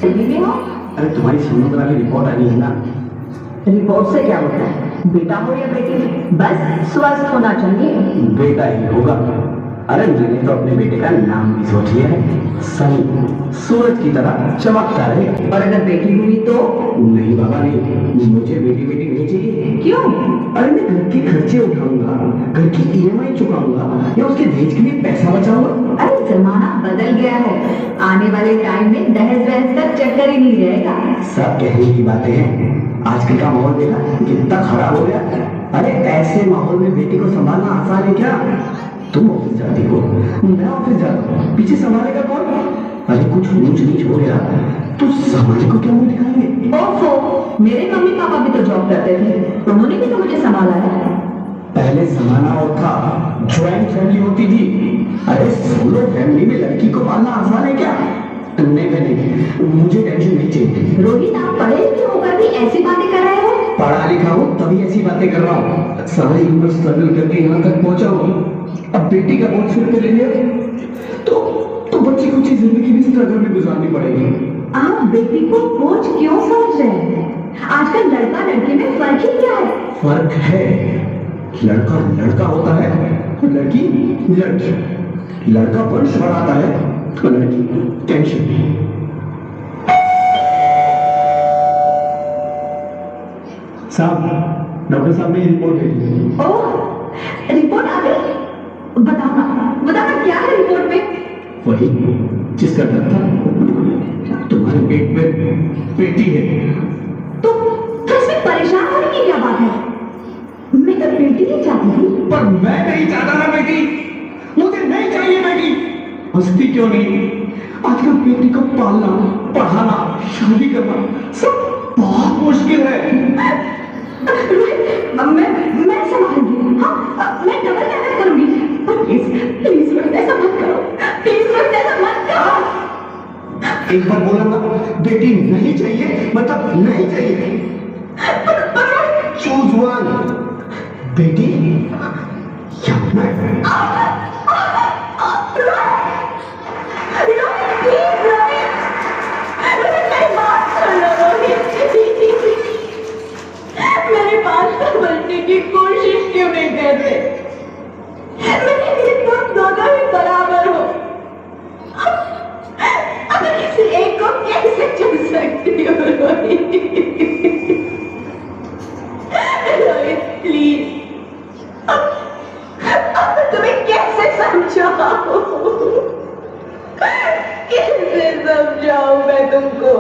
दिल्ली में हो? अरे तुम्हारी समुद्रा की रिपोर्ट आई है ना। रिपोर्ट से क्या होता है? बेटा हो या बेटी, बस स्वस्थ होना चाहिए। बेटा ही होगा। अरे मैंने तो अपने बेटे का नाम भी सोच लिया है, सनी, सूरज की तरह चमकता रहे। और अगर बेटी हुई तो? नहीं बाबा नहीं, मुझे बेटी बेटी नहीं चाहिए। क्यों? अरे मैं घर के खर्चे उठाऊंगा, घर की ईएमआई चुकाऊंगा या उसके दहेज के लिए पैसा बचाऊंगा। अरे जमाना बदल गया है, आने वाले टाइम में दहेज वहेज का चक्कर ही नहीं रहेगा। सब कहने की बातें हैं, आजकल का माहौल देखा कितना खराब हो गया। अरे ऐसे माहौल में बेटी को संभालना आसान है क्या? तुम ऑफिस जाती हो, मैं ऑफिस जाता हूँ, पीछे संभालेगा कौन? अरे कुछ ऊंच नीच हो गया तो समाज को क्या मुंह दिखाएंगे? ओफो, मेरे मम्मी पापा भी तो जॉब करते थे, उन्होंने भी तो मुझे संभाला है। पहले जमाना और था, ज्वाइंट फैमिली होती थी। अरे सोलो फैमिली में लड़की को पालना आसान है क्या? नहीं नहीं, मुझे टेंशन नहीं चाहिए। रोहित, आप पढ़े लिखे होकर भी ऐसी बातें कर रहे हो? पढ़ा लिखा हूँ तभी ऐसी बातें कर रहा हूँ, सारी उम्र स्ट्रगल करके यहाँ तक पहुंचा हूँ। अब बेटी का बोझ सिर पे ले लिया तो बच्ची कुछ जिंदगी भी स्ट्रगल में गुजारनी पड़ेगी। आप बेटी को बोझ क्यों समझ रहे हैं? आजकल लड़का लड़की में फर्क ही क्या है? फर्क है, लड़का लड़का होता है, लड़की लड़की। लड़का वंश बढ़ाता है तो लड़की टेंशन। साहब, डॉक्टर साहब ने रिपोर्ट भेजी। ओह, रिपोर्ट आ गई? बताना क्या है रिपोर्ट में? वही जिसका डर था, तुम्हारे पेट में बेटी है। तो इसमें परेशान होने की क्या बात है? मैं तो बेटी ही चाहती थी। पर मैं नहीं चाहता ना बेटी, मुझे नहीं चाहिए बेटी। हंसती क्यों नहीं? आजकल बेटी को पालना, पढ़ाना, शादी करना सब बहुत मुश्किल है। मैं संभालूंगी। हाँ, मैं डबल मेहनत करूंगी। पर प्लीज रोहित, ऐसा मत करो। प्लीज रोहित, ऐसा मत करो। एक बार बोला ना, बेटी नहीं चाहिए मतलब नहीं चाहिए। चूज वन, बेटी या मैं। मेरे पास तो बनने की कोशिश क्यों नहीं करते? मेरे लिए तुम दोनों ही बराबर हो। अब किसी एक को कैसे चुन सकती हो रोहित? रोहित प्लीज, अब तुम्हें कैसे समझाऊं? कैसे समझाऊं मैं तुमको?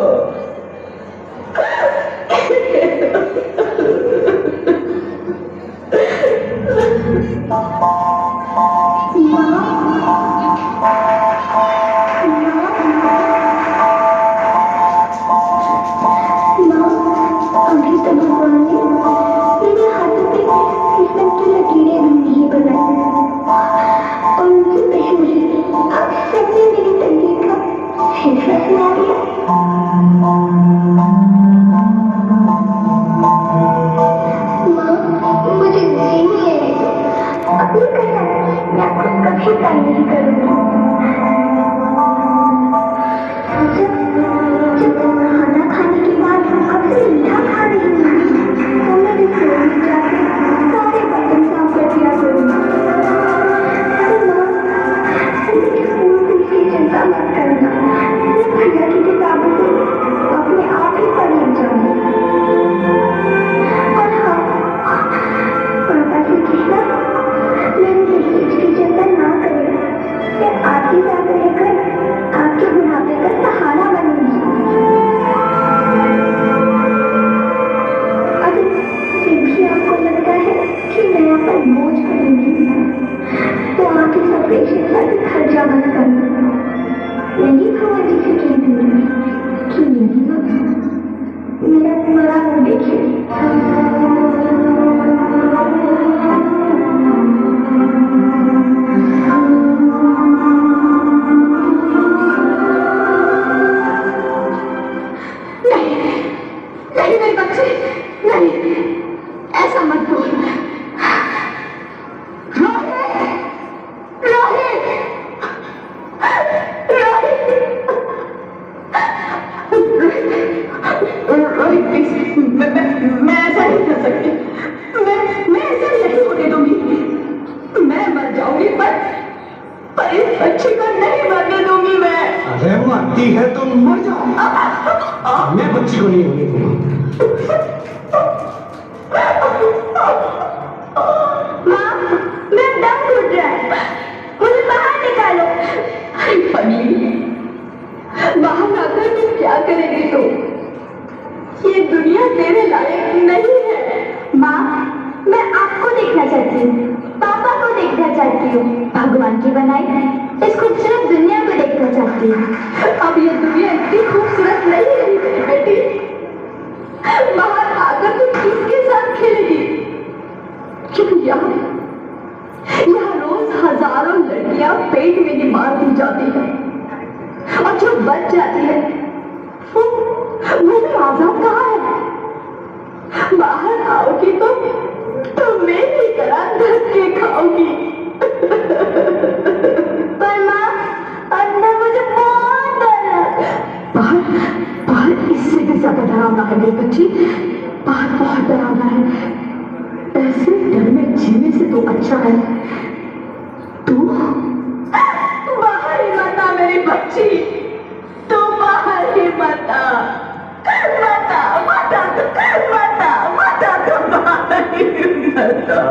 मारती है तो मर जाओ, मैं बच्ची को नहीं होने दूंगा। माँ, मैं दम घुट रहा है, मुझे बाहर निकालो। अरे पगली, बाहर आकर तुम क्या करेगी तो? ये दुनिया तेरे लायक नहीं है। माँ, मैं आपको देखना चाहती हूँ, पापा को देखना चाहती हूँ, भगवान की बनाई इस खूबसूरत दुनिया को देखना चाहती हूँ। अब ये दुनिया इतनी खूबसूरत नहीं रही मेरी बेटी। बाहर आकर तुम किसके साथ खेलेगी? क्योंकि यहाँ रोज हजारों लड़कियां पेट में ही मार दी जाती है, और जो बच जाती है वो भी आजाद कहाँ है? बाहर आओगी तो मैं भी तरह धक्के खाऊंगी। पर माँ, अंदर मुझे बहुत डर लगता है। बाहर इससे भी ज्यादा डरावना है मेरी बच्ची, बाहर बहुत डरावना है। ऐसे डर में जीने से तो अच्छा है तू बाहर ही मत आ मेरी बच्ची, तू बाहर ही मत आ, मत आ, मत आ, मत आ, मत आ, तू बाहर ही मत आ।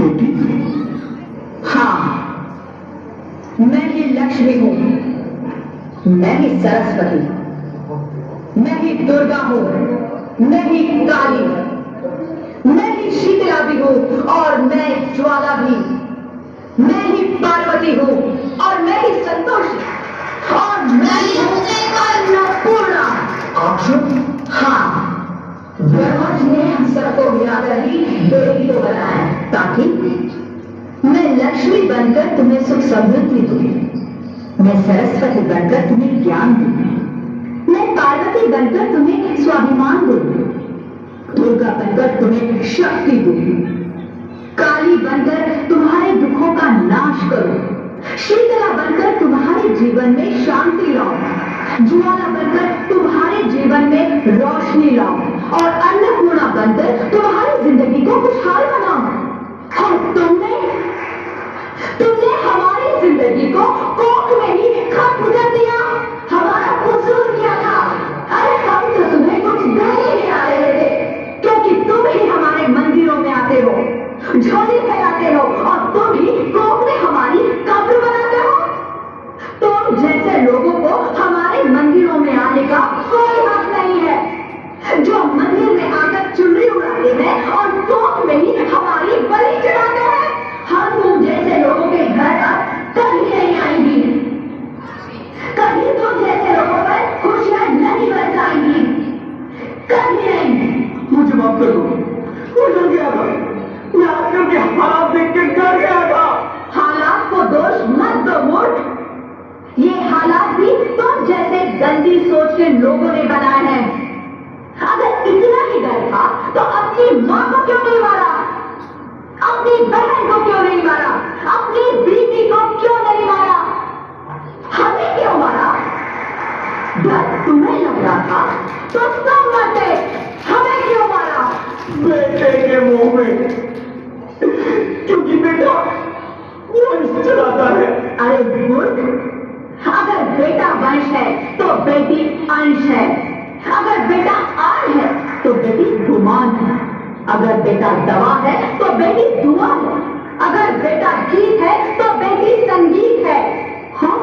ज्योति? हाँ, मैं ही लक्ष्मी हूँ, मैं ही सरस्वती, मैं ही दुर्गा हूँ, मैं ही काली, मैं ही शीतला भी हूँ और मैं ज्वाला भी, मैं ही पार्वती हूँ और मैं ही संतोषी और मैं ही हूँ अन्नपूर्णा। हाँ, ब्रह्मा जी ने हम सबको मिलाकर ही बेटी को बनाया ताकि मैं लक्ष्मी बनकर तुम्हें सुख समृद्धि दूं, मैं सरस्वती बनकर तुम्हें ज्ञान दूं, मैं पार्वती बनकर तुम्हें स्वाभिमान दूं, दुर्गा बनकर तुम्हें शक्ति दूं, काली बनकर तुम्हारे दुखों का नाश करूं, शीतला बनकर तुम्हारे जीवन में शांति लाऊं, ज्वाला बनकर तुम्हारे जीवन में रोशनी लाऊं और अन्नपूर्णा बनकर तुम्हारी जिंदगी को खुशहाल बनाऊं। और तुमने हमारी जिंदगी को कोख में ही खत्म कर दिया। हमारा कसूर क्या था? अरे हम तो तुम्हें कुछ देने नहीं आ रहे थे, क्योंकि तुम ही हमारे मंदिरों में आते हो, झोली फैलाते हो और तुम ही कोख में हमारी कब्र बनाते हो। तुम जैसे लोगों को हमारे मंदिरों में आने का कोई हक नहीं है, जो मंदिर में आकर चुनरी उड़ाते हैं और कोख में ही हमारी बलि चढ़ाते हैं। हम तुम जैसे लोगों के घर अब कभी नहीं आएंगी, कभी तुम जैसे लोगों पर खुशियां नहीं बरसाएंगी, कभी नहीं। मुझे माफ कर दो, मैं डर गया था, मैं आजकल के हालात देख के डर गया था। हालात को दोष मत दो मूर्ख, ये हालात भी तुम जैसे गंदी सोच के लोगों ने बनाए हैं। अगर इतना ही डर था तो अपनी मां को क्यों नहीं मारा, अपनी बहन को क्यों नहीं मारा, अपनी बीवी को क्यों नहीं मारा, हमें क्यों मारा? डर तुम्हें लग रहा था तो तुम मरते, हमें क्यों मारा? बेटे के मुंह में, क्योंकि बेटा वंश चलाता है। अरे मूर्ख, अगर बेटा वंश है तो बेटी अंश है, अगर बेटा आन है तो बेटी गुमान है, अगर बेटा दवा है तो बेटी दुआ है, अगर बेटा गीत है तो बेटी संगीत है, हाँ?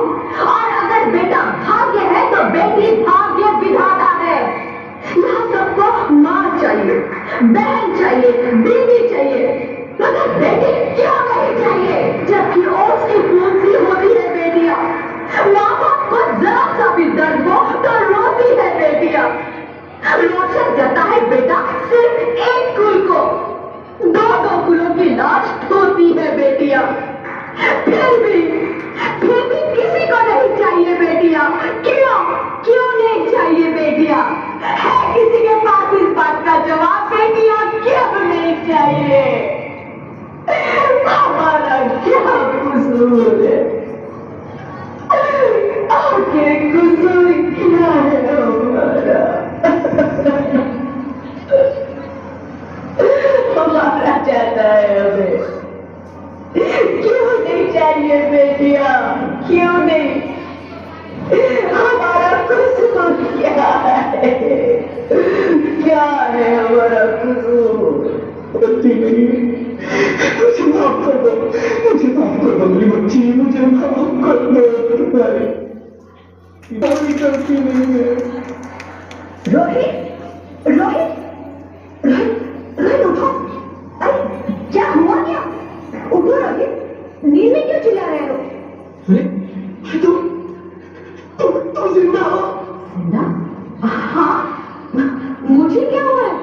और अगर बेटा भाग्य है तो बेटी भाग्य विधाता है। यहाँ सबको मां चाहिए, बहन चाहिए, बीवी चाहिए, मगर बेटी क्यों नहीं चाहिए? जबकि उसकी खून सी होती है बेटियां, माँ बाप को जरा सा भी दर्द हो तो रोती है बेटियां, रोशन करता है बेटा सिर्फ एक कुल को, दो कुलों की लाश ढोती है बेटियां। फिर भी किसी को नहीं चाहिए बेटियां। क्यों नहीं चाहिए बेटियां? है किसी के पास इस बात का जवाब? बेटियां क्यों नहीं चाहिए? हमारा क्या कसूर है? आखिर कसूर क्या है हमारा? हमारा चाहता है हमें, क्यों नहीं चाहिए बेटियां? क्यों नहीं? हमारा कसूर क्या है? क्या है हमारा कसूर? गलती नहीं, मुझे माफ कर दो, मुझे माफ कर दो मेरी बच्ची, मुझे माफ कर दो। कोई गलती नहीं है। रोहित, रोहित, रोहित, रोहित उठो। अरे क्या हुआ क्या? उठो रोहित, नींद में क्यों चिल्ला रहे हो? अरे तुम जिंदा हो? जिंदा? हाँ, मुझे क्या हुआ है?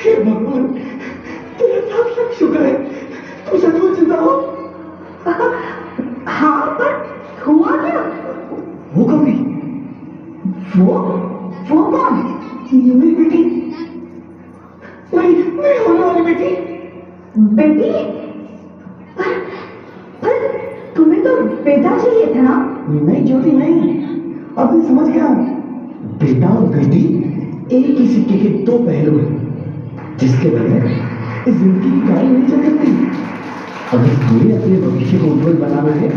हे भगवान, तेरा लाख लाख शुक्र है, तुम सचमुच जिंदा हो। हाँ, पर हुआ क्या? वो कभी वो कौन? मेरी बेटी, मेरी होने वाली बेटी। बेटी? पर तुम्हें तो बेटा चाहिए था ना? नहीं ज्योति नहीं, अब मैं समझ गया। बेटा और बेटी एक ही सिक्के के दो पहलू हैं, जिसके बगैर इस जिंदगी की कहानी नहीं चल सकती। अगर तुम्हें अपने भविष्य को उज्जवल बनाना है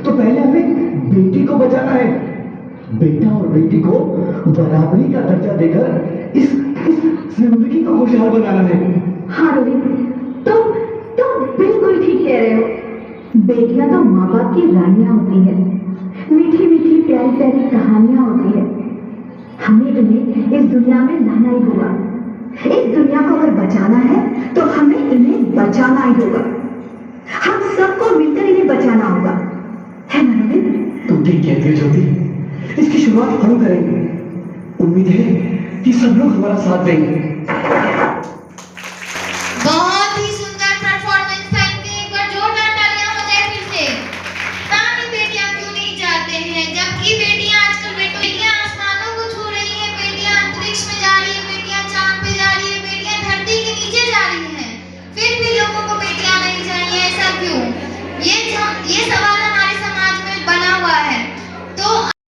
तो पहले हमें बेटी को बचाना है। बेटा और बेटी को बराबरी का दर्जा देकर इस जिंदगी को खुशहाल बनाना है। हाँ रोहित, तुम रहे हो? बेटियां तो माँ बाप की रानियां होती है, मीठी मीठी प्यारी प्यारी कहानियां होती है। हमें इन्हें इस दुनिया में लाना ही होगा। इस दुनिया को अगर बचाना है तो हमें इन्हें बचाना ही होगा। हम सबको मिलकर इन्हें बचाना होगा, है ना रविंद्र? तुम ठीक कहती हो ज्योति, इसकी शुरुआत हम करेंगे। उम्मीद है कि सब लोग हमारा साथ देंगे।